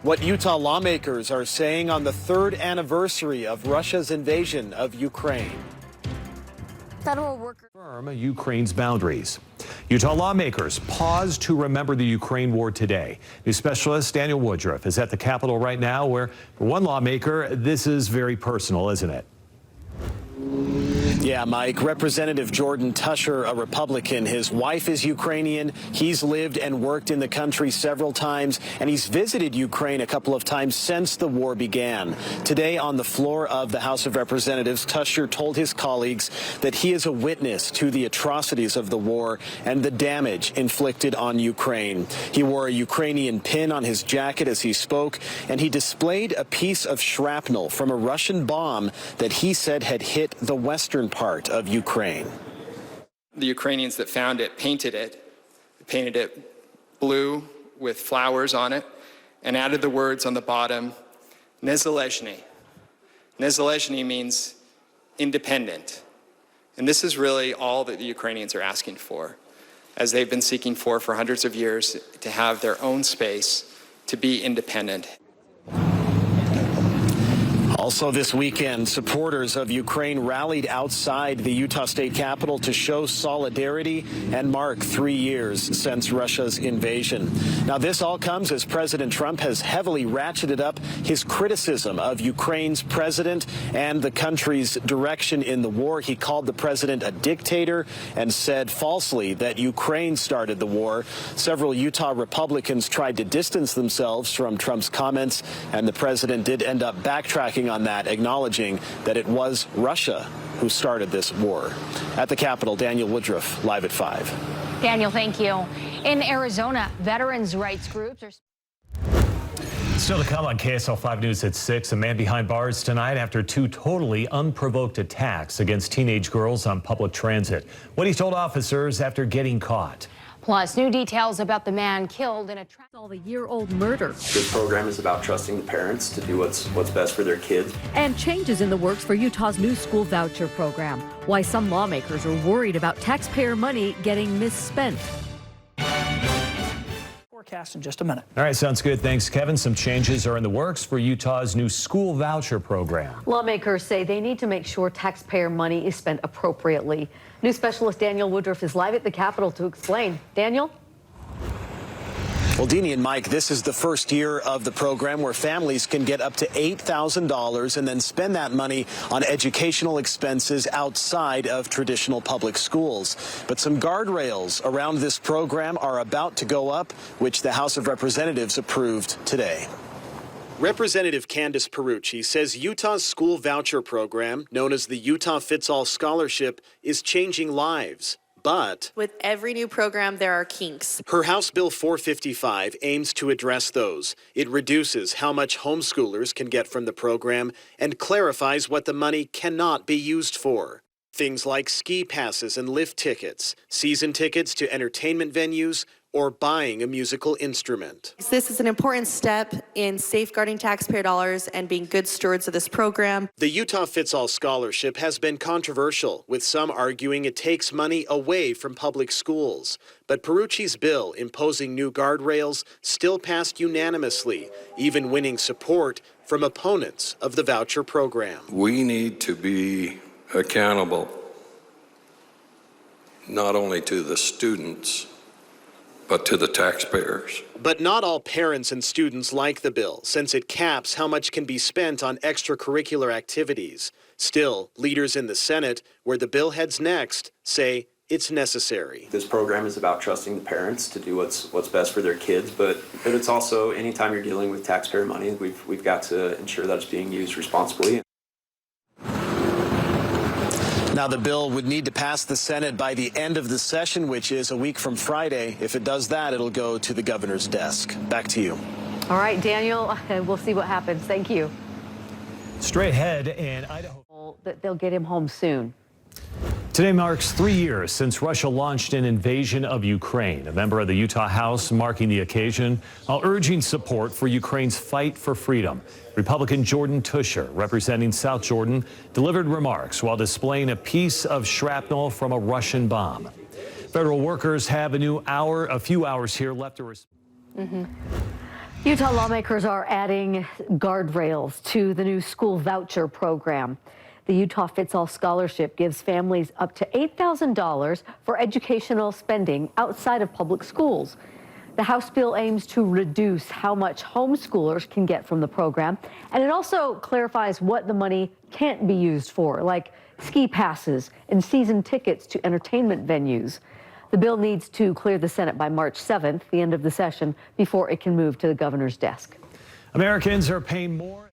What Utah lawmakers are saying on the third anniversary of Russia's invasion of Ukraine. Federal workers Confirm Ukraine's boundaries. Utah lawmakers pause to remember the Ukraine war today. News specialist Daniel Woodruff is at the Capitol right now, where for one lawmaker, this is very personal, isn't it? Yeah, Mike. Representative Jordan Tusher, a Republican. His wife is Ukrainian. He's lived and worked in the country several times, and he's visited Ukraine a couple of times since the war began. Today, on the floor of the House of Representatives, Tusher told his colleagues that he is a witness to the atrocities of the war and the damage inflicted on Ukraine. He wore a Ukrainian pin on his jacket as he spoke, and he displayed a piece of shrapnel from a Russian bomb that he said had hit the western part of Ukraine. The Ukrainians that found it painted it blue with flowers on it, and added the words on the bottom, Nezalezhny. Nezalezhny means independent. And this is really all that the Ukrainians are asking for, as they've been seeking for hundreds of years, to have their own space, to be independent. Also this weekend, supporters of Ukraine rallied outside the Utah State Capitol to show solidarity and mark 3 years since Russia's invasion. Now, this all comes as President Trump has heavily ratcheted up his criticism of Ukraine's president and the country's direction in the war. He called the president a dictator and said falsely that Ukraine started the war. Several Utah Republicans tried to distance themselves from Trump's comments, and the president did end up backtracking on that, acknowledging that it was Russia who started this war. At the Capitol, Daniel Woodruff, live at 5. Daniel, thank you. In Arizona, veterans' rights groups are... Still to come on KSL-5 News at 6, a man behind bars tonight after 2 totally unprovoked attacks against teenage girls on public transit. What he told officers after getting caught. Plus, new details about the man killed in a the year-old murder. This program is about trusting the parents to do what's best for their kids. And changes in the works for Utah's new school voucher program. Why some lawmakers are worried about taxpayer money getting misspent. Forecast in just a minute. All right, sounds good. Thanks, Kevin. Some changes are in the works for Utah's new school voucher program. Lawmakers say they need to make sure taxpayer money is spent appropriately. News specialist Daniel Woodruff is live at the Capitol to explain. Daniel? Well, Deanie and Mike, this is the first year of the program where families can get up to $8,000 and then spend that money on educational expenses outside of traditional public schools. But some guardrails around this program are about to go up, which the House of Representatives approved today. Representative Candace Perucci says Utah's school voucher program, known as the Utah Fits All Scholarship, is changing lives. But with every new program, there are kinks. Her House Bill 455 aims to address those. It reduces how much homeschoolers can get from the program and clarifies what the money cannot be used for. Things like ski passes and lift tickets, season tickets to entertainment venues, or buying a musical instrument. This is an important step in safeguarding taxpayer dollars and being good stewards of this program. The Utah Fits All Scholarship has been controversial, with some arguing it takes money away from public schools. But Perucci's bill imposing new guardrails still passed unanimously, even winning support from opponents of the voucher program. We need to be accountable not only to the students, but to the taxpayers. But not all parents and students like the bill, since it caps how much can be spent on extracurricular activities. Still, leaders in the Senate, where the bill heads next, say it's necessary. This program is about trusting the parents to do what's best for their kids, but it's also, anytime you're dealing with taxpayer money, we've got to ensure that it's being used responsibly. Now, the bill would need to pass the Senate by the end of the session, which is a week from Friday. If it does that, it'll go to the governor's desk. Back to you. All right, Daniel, we'll see what happens. Thank you. Straight ahead in Idaho. That they'll get him home soon. Today marks 3 years since Russia launched an invasion of Ukraine. A member of the Utah House marking the occasion while urging support for Ukraine's fight for freedom. Republican Jordan Tusher, representing South Jordan, delivered remarks while displaying a piece of shrapnel from a Russian bomb. Federal workers have a few hours here left to respond. Utah lawmakers are adding guardrails to the new school voucher program. The Utah Fits All Scholarship gives families up to $8,000 for educational spending outside of public schools. The House bill aims to reduce how much homeschoolers can get from the program, and it also clarifies what the money can't be used for, like ski passes and season tickets to entertainment venues. The bill needs to clear the Senate by March 7th, the end of the session, before it can move to the governor's desk. Americans are paying more.